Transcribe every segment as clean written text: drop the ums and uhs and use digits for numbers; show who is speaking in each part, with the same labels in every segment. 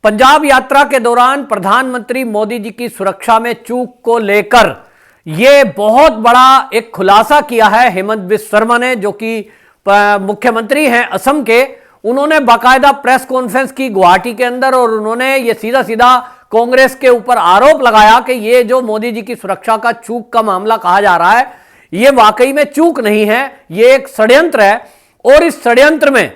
Speaker 1: पंजाब यात्रा के दौरान प्रधानमंत्री मोदी जी की सुरक्षा में चूक को लेकर यह बहुत बड़ा एक खुलासा किया है हेमंत बिस्वा शर्मा ने, जो कि मुख्यमंत्री हैं असम के। उन्होंने बाकायदा प्रेस कॉन्फ्रेंस की गुवाहाटी के अंदर और उन्होंने ये सीधा सीधा कांग्रेस के ऊपर आरोप लगाया कि ये जो मोदी जी की सुरक्षा का चूक का मामला कहा जा रहा है, ये वाकई में चूक नहीं है, ये एक षड्यंत्र है। और इस षड्यंत्र में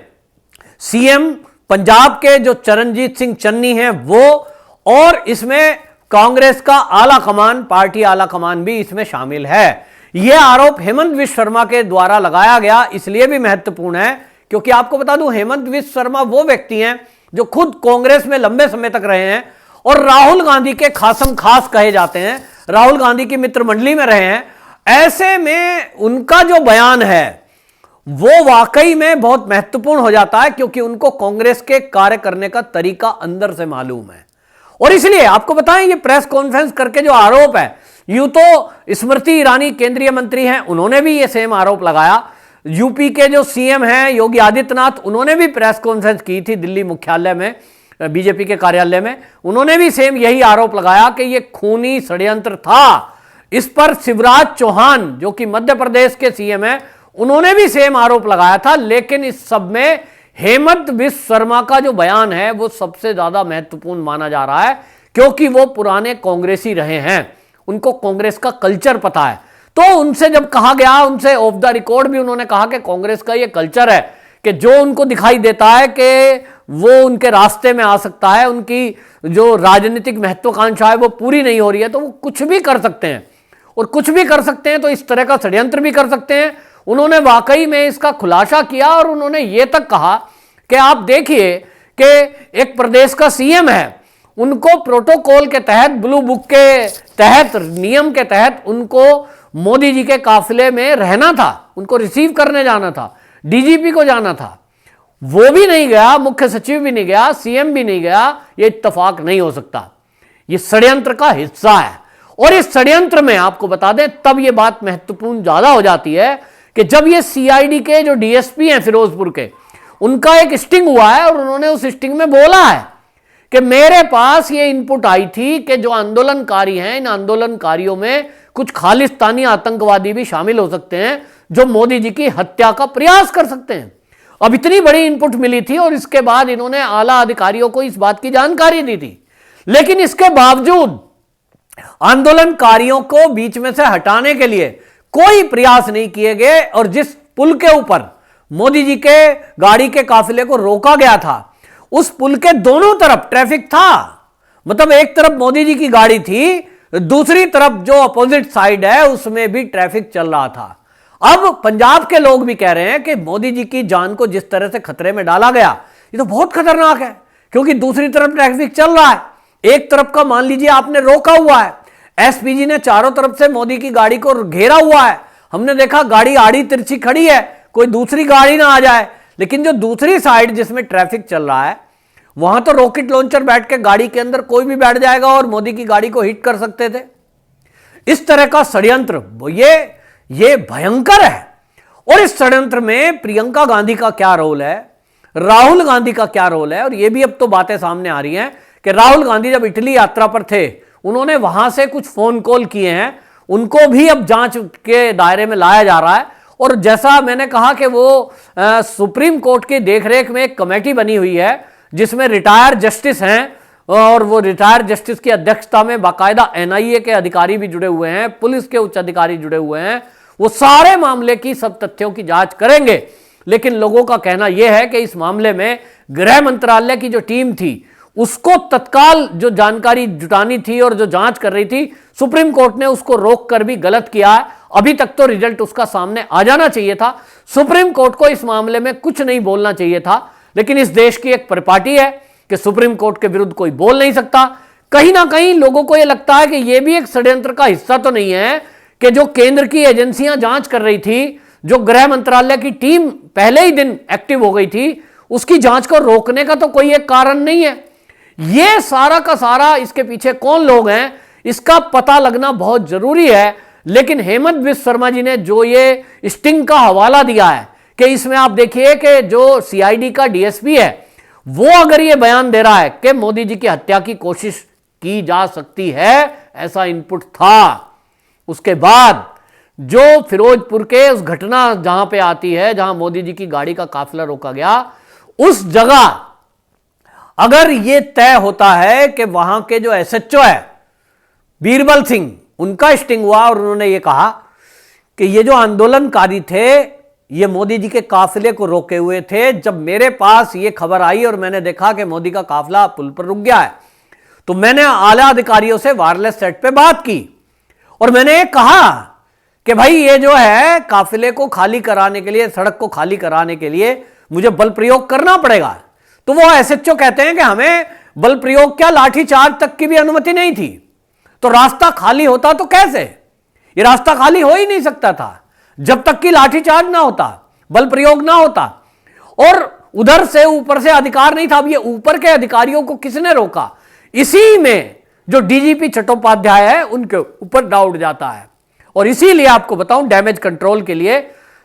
Speaker 1: सीएम पंजाब के जो चरणजीत सिंह चन्नी हैं वो, और इसमें कांग्रेस का आला कमान, पार्टी आला कमान भी इसमें शामिल है। यह आरोप हेमंत बिस्वा शर्मा के द्वारा लगाया गया, इसलिए भी महत्वपूर्ण है क्योंकि आपको बता दूं हेमंत बिस्वा शर्मा वो व्यक्ति हैं जो खुद कांग्रेस में लंबे समय तक रहे हैं और राहुल गांधी के खासम खास कहे जाते हैं, राहुल गांधी की मित्र मंडली में रहे हैं। ऐसे में उनका जो बयान है वो वाकई में बहुत महत्वपूर्ण हो जाता है क्योंकि उनको कांग्रेस के कार्य करने का तरीका अंदर से मालूम है। और इसलिए आपको बताएं, ये प्रेस कॉन्फ्रेंस करके जो आरोप है, यूं तो स्मृति ईरानी केंद्रीय मंत्री हैं, उन्होंने भी ये सेम आरोप लगाया। यूपी के जो सीएम हैं योगी आदित्यनाथ, उन्होंने भी प्रेस कॉन्फ्रेंस की थी दिल्ली मुख्यालय में, बीजेपी के कार्यालय में, उन्होंने भी सेम यही आरोप लगाया कि ये खूनी षड्यंत्र था। इस पर शिवराज चौहान जो कि मध्य प्रदेश के सीएम हैं, उन्होंने भी सेम आरोप लगाया था। लेकिन इस सब में हेमंत बिस्वा शर्मा का जो बयान है वो सबसे ज्यादा महत्वपूर्ण माना जा रहा है क्योंकि वो पुराने कांग्रेसी रहे हैं, उनको कांग्रेस का कल्चर पता है। तो उनसे जब कहा गया, उनसे ऑफ द रिकॉर्ड भी उन्होंने कहा कि कांग्रेस का ये कल्चर है कि जो उनको दिखाई देता है कि वो उनके रास्ते में आ सकता है, उनकी जो राजनीतिक महत्वाकांक्षा है वो पूरी नहीं हो रही है, तो वो कुछ भी कर सकते हैं। और कुछ भी कर सकते हैं तो इस तरह का षड्यंत्र भी कर सकते हैं। उन्होंने वाकई में इसका खुलासा किया और उन्होंने ये तक कहा कि आप देखिए कि एक प्रदेश का सीएम है, उनको प्रोटोकॉल के तहत, ब्लू बुक के तहत, नियम के तहत उनको मोदी जी के काफिले में रहना था, उनको रिसीव करने जाना था, डीजीपी को जाना था, वो भी नहीं गया, मुख्य सचिव भी नहीं गया, सीएम भी नहीं गया। ये इत्तेफाक नहीं हो सकता, ये षड्यंत्र का हिस्सा है। और इस षड्यंत्र में आपको बता दें, तब ये बात महत्वपूर्ण ज्यादा हो जाती है कि जब ये सीआईडी के जो डीएसपी हैं फिरोजपुर के, उनका एक स्टिंग हुआ है और उन्होंने उस स्टिंग में बोला है कि मेरे पास ये इनपुट आई थी कि जो आंदोलनकारी हैं, इन आंदोलनकारियों में कुछ खालिस्तानी आतंकवादी भी शामिल हो सकते हैं जो मोदी जी की हत्या का प्रयास कर सकते हैं। अब इतनी बड़ी इनपुट मिली थी और इसके बाद इन्होंने आला अधिकारियों को इस बात की जानकारी दी थी, लेकिन इसके बावजूद आंदोलनकारियों को बीच में से हटाने के लिए कोई प्रयास नहीं किए गए। और जिस पुल के ऊपर मोदी जी के गाड़ी के काफिले को रोका गया था, उस पुल के दोनों तरफ ट्रैफिक था, मतलब एक तरफ मोदी जी की गाड़ी थी, दूसरी तरफ जो अपोजिट साइड है उसमें भी ट्रैफिक चल रहा था। अब पंजाब के लोग भी कह रहे हैं कि मोदी जी की जान को जिस तरह से खतरे में डाला गया, ये तो बहुत खतरनाक है क्योंकि दूसरी तरफ ट्रैफिक चल रहा है। एक तरफ का मान लीजिए आपने रोका हुआ है, एसपीजी ने चारों तरफ से मोदी की गाड़ी को घेरा हुआ है, हमने देखा गाड़ी आड़ी तिरछी खड़ी है, कोई दूसरी गाड़ी ना आ जाए। लेकिन जो दूसरी साइड जिसमें ट्रैफिक चल रहा है, वहां तो रॉकेट लॉन्चर बैठ के गाड़ी के अंदर कोई भी बैठ जाएगा और मोदी की गाड़ी को हिट कर सकते थे। इस तरह का षड्यंत्र ये भयंकर है। और इस षड्यंत्र में प्रियंका गांधी का क्या रोल है, राहुल गांधी का क्या रोल है, और ये भी अब तो बातें सामने आ रही हैं कि राहुल गांधी जब इटली यात्रा पर थे, उन्होंने वहां से कुछ फोन कॉल किए हैं, उनको भी अब जांच के दायरे में लाया जा रहा है। और जैसा मैंने कहा कि वो सुप्रीम कोर्ट की देखरेख में एक कमेटी बनी हुई है जिसमें रिटायर्ड जस्टिस हैं, और वो रिटायर्ड जस्टिस की अध्यक्षता में बाकायदा एनआईए के अधिकारी भी जुड़े हुए हैं, पुलिस के उच्च अधिकारी जुड़े हुए हैं। वो सारे मामले की सब तथ्यों की जांच करेंगे। लेकिन लोगों का कहना यह है कि इस मामले में गृह मंत्रालय की जो टीम थी उसको तत्काल जो जानकारी जुटानी थी और जो जांच कर रही थी, सुप्रीम कोर्ट ने उसको रोक कर भी गलत किया है। अभी तक तो रिजल्ट उसका सामने आ जाना चाहिए था। सुप्रीम कोर्ट को इस मामले में कुछ नहीं बोलना चाहिए था, लेकिन इस देश की एक परिपाटी है कि सुप्रीम कोर्ट के विरुद्ध कोई बोल नहीं सकता। कहीं ना कहीं लोगों को यह लगता है कि यह भी एक षड्यंत्र का हिस्सा तो नहीं है कि जो केंद्र की एजेंसियां जांच कर रही थी, जो गृह मंत्रालय की टीम पहले ही दिन एक्टिव हो गई थी, उसकी जांच को रोकने का तो कोई एक कारण नहीं है। ये सारा का सारा इसके पीछे कौन लोग हैं, इसका पता लगना बहुत जरूरी है। लेकिन हेमंत बिस्वा शर्मा जी ने जो ये स्टिंग का हवाला दिया है कि इसमें आप देखिए कि जो सीआईडी का डीएसपी है वो अगर ये बयान दे रहा है कि मोदी जी की हत्या की कोशिश की जा सकती है, ऐसा इनपुट था, उसके बाद जो फिरोजपुर के उस घटना जहां पे आती है, जहां मोदी जी की गाड़ी का काफिला रोका गया, उस जगह अगर यह तय होता है कि वहां के जो एसएचओ है बीरबल सिंह, उनका स्टिंग हुआ और उन्होंने ये कहा कि ये जो आंदोलनकारी थे ये मोदी जी के काफिले को रोके हुए थे। जब मेरे पास ये खबर आई और मैंने देखा कि मोदी का काफिला पुल पर रुक गया है, तो मैंने आला अधिकारियों से वायरलेस सेट पे बात की और मैंने कहा कि भाई ये जो है काफिले को खाली कराने के लिए, सड़क को खाली कराने के लिए मुझे बल प्रयोग करना पड़ेगा। तो वो एसएचओ कहते हैं कि हमें बल प्रयोग क्या, लाठीचार्ज तक की भी अनुमति नहीं थी। तो रास्ता खाली होता तो कैसे? ये रास्ता खाली हो ही नहीं सकता था जब तक कि लाठीचार्ज ना होता, बल प्रयोग ना होता, और उधर से ऊपर से अधिकार नहीं था। अब ये ऊपर के अधिकारियों को किसने रोका? इसी में जो डीजीपी चट्टोपाध्याय है उनके ऊपर डाउट जाता है। और इसीलिए आपको बताऊं, डैमेज कंट्रोल के लिए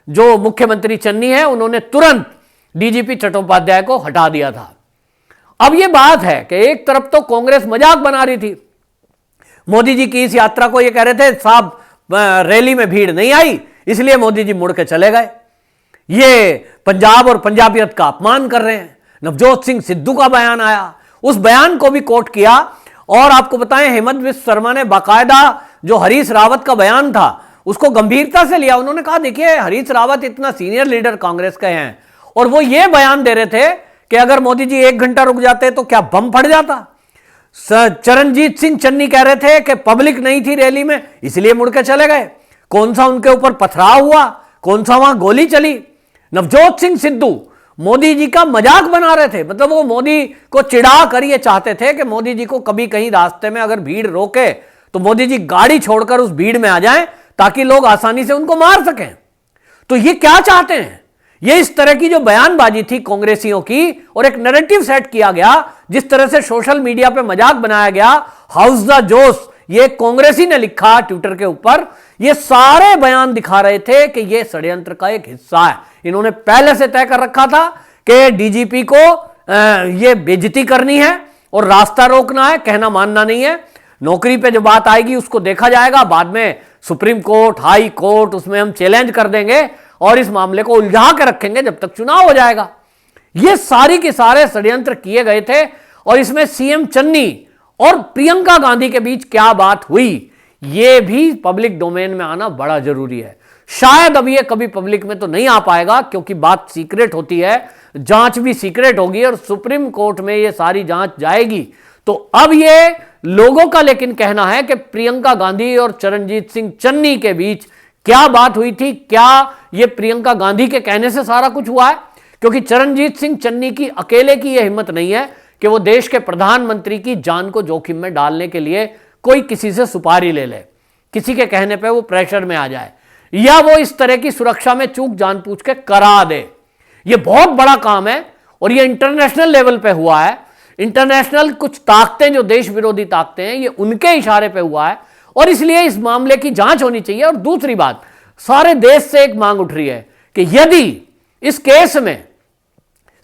Speaker 1: जो मुख्यमंत्री चन्नी है उन्होंने तुरंत डीजीपी चट्टोपाध्याय को हटा दिया था। अब यह बात है कि एक तरफ तो कांग्रेस मजाक बना रही थी मोदी जी की इस यात्रा को, ये कह रहे थे साहब रैली में भीड़ नहीं आई इसलिए मोदी जी मुड़ के चले गए, ये पंजाब और पंजाबियत का अपमान कर रहे हैं। नवजोत सिंह सिद्धू का बयान आया, उस बयान को भी कोट किया। और आपको बताएं, हेमंत बिस्व शर्मा ने बाकायदा जो हरीश रावत का बयान था उसको गंभीरता से लिया। उन्होंने कहा देखिए हरीश रावत इतना सीनियर लीडर कांग्रेस के हैं और वो ये बयान दे रहे थे कि अगर मोदी जी 1 घंटा रुक जाते तो क्या बम फट जाता। चरणजीत सिंह चन्नी कह रहे थे कि पब्लिक नहीं थी रैली में इसलिए मुड़ के चले गए। कौन सा उनके ऊपर पथराव हुआ, कौन सा वहां गोली चली? नवजोत सिंह सिद्धू मोदी जी का मजाक बना रहे थे, मतलब वो मोदी को चिढ़ा कर ये चाहते थे कि मोदी जी को कभी कहीं रास्ते में अगर भीड़ रोके तो मोदी जी गाड़ी छोड़कर उस भीड़ में आ जाएं ताकि लोग आसानी से उनको मार सकें। तो ये क्या चाहते हैं? ये इस तरह की जो बयानबाजी थी कांग्रेसियों की और एक नैरेटिव सेट किया गया, जिस तरह से सोशल मीडिया पे मजाक बनाया गया, हाउस द जोश ये कांग्रेसी ने लिखा ट्विटर के ऊपर, ये सारे बयान दिखा रहे थे कि ये षड्यंत्र का एक हिस्सा है। इन्होंने पहले से तय कर रखा था कि डीजीपी को ये बेइज्जती करनी है और रास्ता रोकना है, कहना मानना नहीं है। नौकरी पे जो बात आएगी उसको देखा जाएगा, बाद में सुप्रीम कोर्ट, हाई कोर्ट, उसमें हम चैलेंज कर देंगे और इस मामले को उलझा के रखेंगे जब तक चुनाव हो जाएगा। ये सारी के सारे षड्यंत्र किए गए थे। और इसमें सीएम चन्नी और प्रियंका गांधी के बीच क्या बात हुई, यह भी पब्लिक डोमेन में आना बड़ा जरूरी है। शायद अब यह कभी पब्लिक में तो नहीं आ पाएगा क्योंकि बात सीक्रेट होती है, जांच भी सीक्रेट होगी और सुप्रीम कोर्ट में यह सारी जांच जाएगी। तो अब यह लोगों का लेकिन कहना है कि प्रियंका गांधी और चरणजीत सिंह चन्नी के बीच क्या बात हुई थी, क्या यह प्रियंका गांधी के कहने से सारा कुछ हुआ है? क्योंकि चरणजीत सिंह चन्नी की अकेले की यह हिम्मत नहीं है कि वो देश के प्रधानमंत्री की जान को जोखिम में डालने के लिए कोई किसी से सुपारी ले ले, किसी के कहने पे वो प्रेशर में आ जाए या वो इस तरह की सुरक्षा में चूक जानबूझ के करा दे। ये बहुत बड़ा काम है और ये इंटरनेशनल लेवल पे हुआ है। इंटरनेशनल कुछ ताकतें, जो देश विरोधी ताकतें हैं, ये उनके इशारे पे हुआ है और इसलिए इस मामले की जांच होनी चाहिए। और दूसरी बात, सारे देश से एक मांग उठ रही है कि यदि इस केस में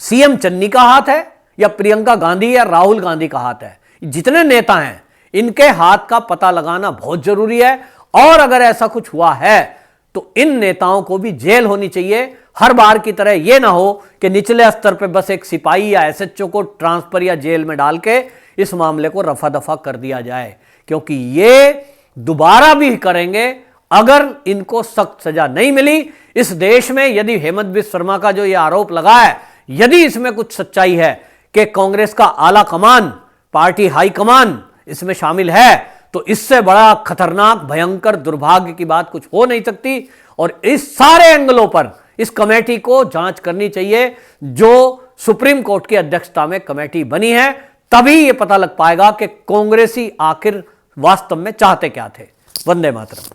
Speaker 1: सीएम चन्नी का हाथ है या प्रियंका गांधी या राहुल गांधी का हाथ है, जितने नेता हैं इनके हाथ का पता लगाना बहुत जरूरी है। और अगर ऐसा कुछ हुआ है तो इन नेताओं को भी जेल होनी चाहिए। हर बार की तरह यह ना हो कि निचले स्तर पे बस एक सिपाही या एसएचओ को ट्रांसफर या जेल में डाल के इस मामले को रफा दफा कर दिया जाए, क्योंकि ये दोबारा भी करेंगे अगर इनको सख्त सजा नहीं मिली। इस देश में यदि हेमंत बिस्व शर्मा का जो ये आरोप लगा है, यदि इसमें कुछ सच्चाई है कि कांग्रेस का आला कमान, पार्टी हाई कमान इसमें शामिल है, तो इससे बड़ा खतरनाक, भयंकर, दुर्भाग्य की बात कुछ हो नहीं सकती। और इस सारे एंगलों पर इस कमेटी को जांच करनी चाहिए जो सुप्रीम कोर्ट की अध्यक्षता में कमेटी बनी है। तभी यह पता लग पाएगा कि कांग्रेसी आखिर वास्तव में चाहते क्या थे। वंदे मातरम।